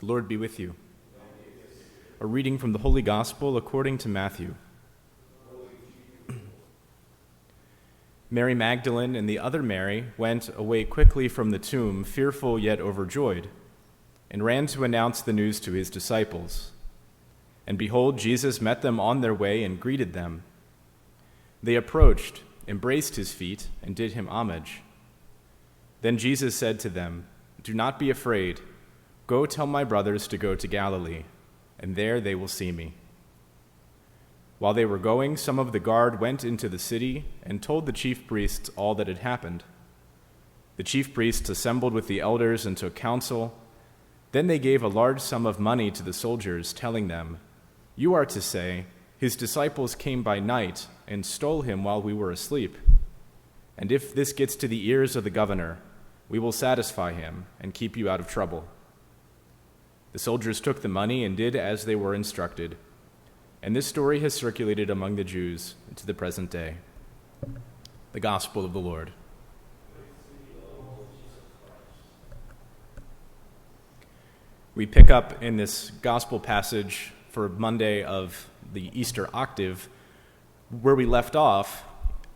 The Lord be with you. A reading from the Holy Gospel according to Matthew. Mary Magdalene and the other Mary went away quickly from the tomb, fearful yet overjoyed, and ran to announce the news to his disciples. And behold, Jesus met them on their way and greeted them. They approached, embraced his feet, and did him homage. Then Jesus said to them, "Do not be afraid. Go tell my brothers to go to Galilee, and there they will see me." While they were going, some of the guard went into the city and told the chief priests all that had happened. The chief priests assembled with the elders and took counsel. Then they gave a large sum of money to the soldiers, telling them, "You are to say, 'His disciples came by night and stole him while we were asleep.' And if this gets to the ears of the governor, we will satisfy him and keep you out of trouble." The soldiers took the money and did as they were instructed. And this story has circulated among the Jews to the present day. The Gospel of the Lord. We pick up in this Gospel passage for Monday of the Easter Octave where we left off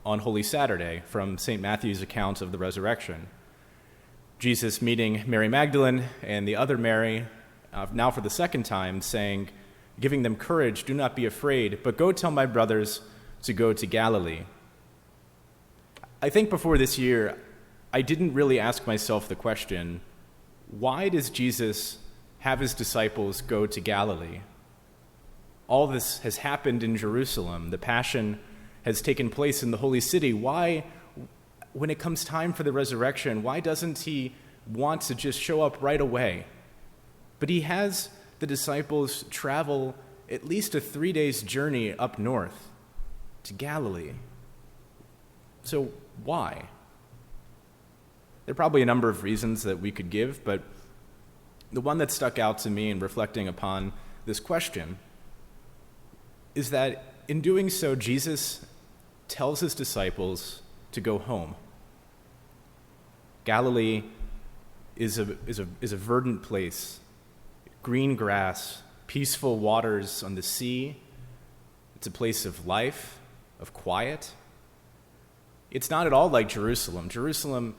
on Holy Saturday from St. Matthew's account of the resurrection. Jesus meeting Mary Magdalene and the other Mary, now for the second time, saying, giving them courage, "Do not be afraid, but go tell my brothers to go to Galilee." I think before this year, I didn't really ask myself the question, why does Jesus have his disciples go to Galilee? All this has happened in Jerusalem. The Passion has taken place in the Holy City. Why, when it comes time for the resurrection, why doesn't he want to just show up right away? But he has the disciples travel at least a 3 days journey up north to Galilee. So why? There are probably a number of reasons that we could give, but the one that stuck out to me in reflecting upon this question is that in doing so, Jesus tells his disciples to go home. Galilee is a verdant place. Green grass, peaceful waters on the sea. It's a place of life, of quiet. It's not at all like Jerusalem. Jerusalem,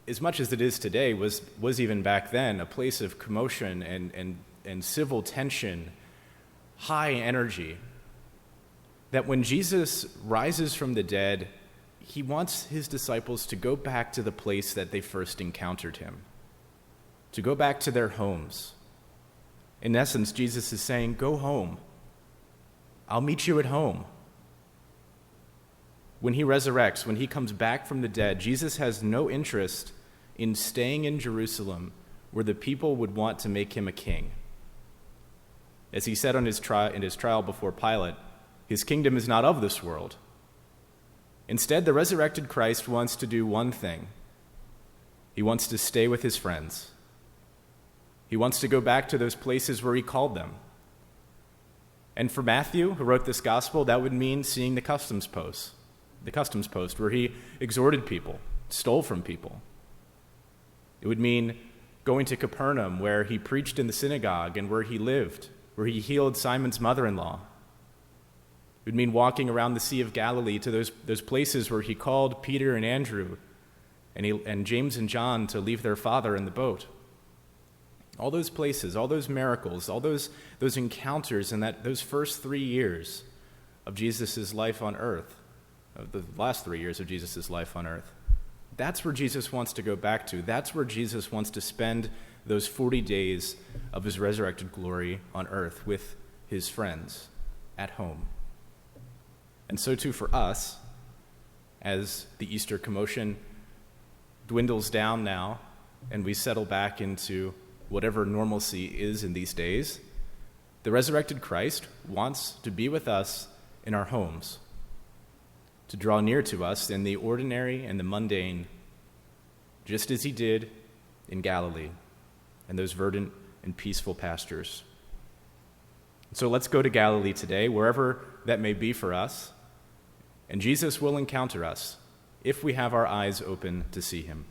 as much as it is today, was even back then a place of commotion and civil tension, high energy. That when Jesus rises from the dead, he wants his disciples to go back to the place that they first encountered him, to go back to their homes. In essence, Jesus is saying, go home. I'll meet you at home. When he resurrects, when he comes back from the dead, Jesus has no interest in staying in Jerusalem where the people would want to make him a king. As he said in his trial before Pilate, his kingdom is not of this world. Instead, the resurrected Christ wants to do one thing. He wants to stay with his friends. He wants to go back to those places where he called them. And for Matthew, who wrote this gospel, that would mean seeing the customs post where he exhorted people, stole from people. It would mean going to Capernaum, where he preached in the synagogue and where he lived, where he healed Simon's mother-in-law. It would mean walking around the Sea of Galilee to those places where he called Peter and Andrew and James and John to leave their father in the boat. All those places, all those miracles, all those encounters in those first 3 years of Jesus' life on earth, of the last 3 years of Jesus' life on earth, that's where Jesus wants to go back to. That's where Jesus wants to spend those 40 days of his resurrected glory on earth with his friends at home. And so too for us, as the Easter commotion dwindles down now and we settle back into whatever normalcy is in these days, the resurrected Christ wants to be with us in our homes, to draw near to us in the ordinary and the mundane, just as he did in Galilee and those verdant and peaceful pastures. So let's go to Galilee today, wherever that may be for us, and Jesus will encounter us if we have our eyes open to see him.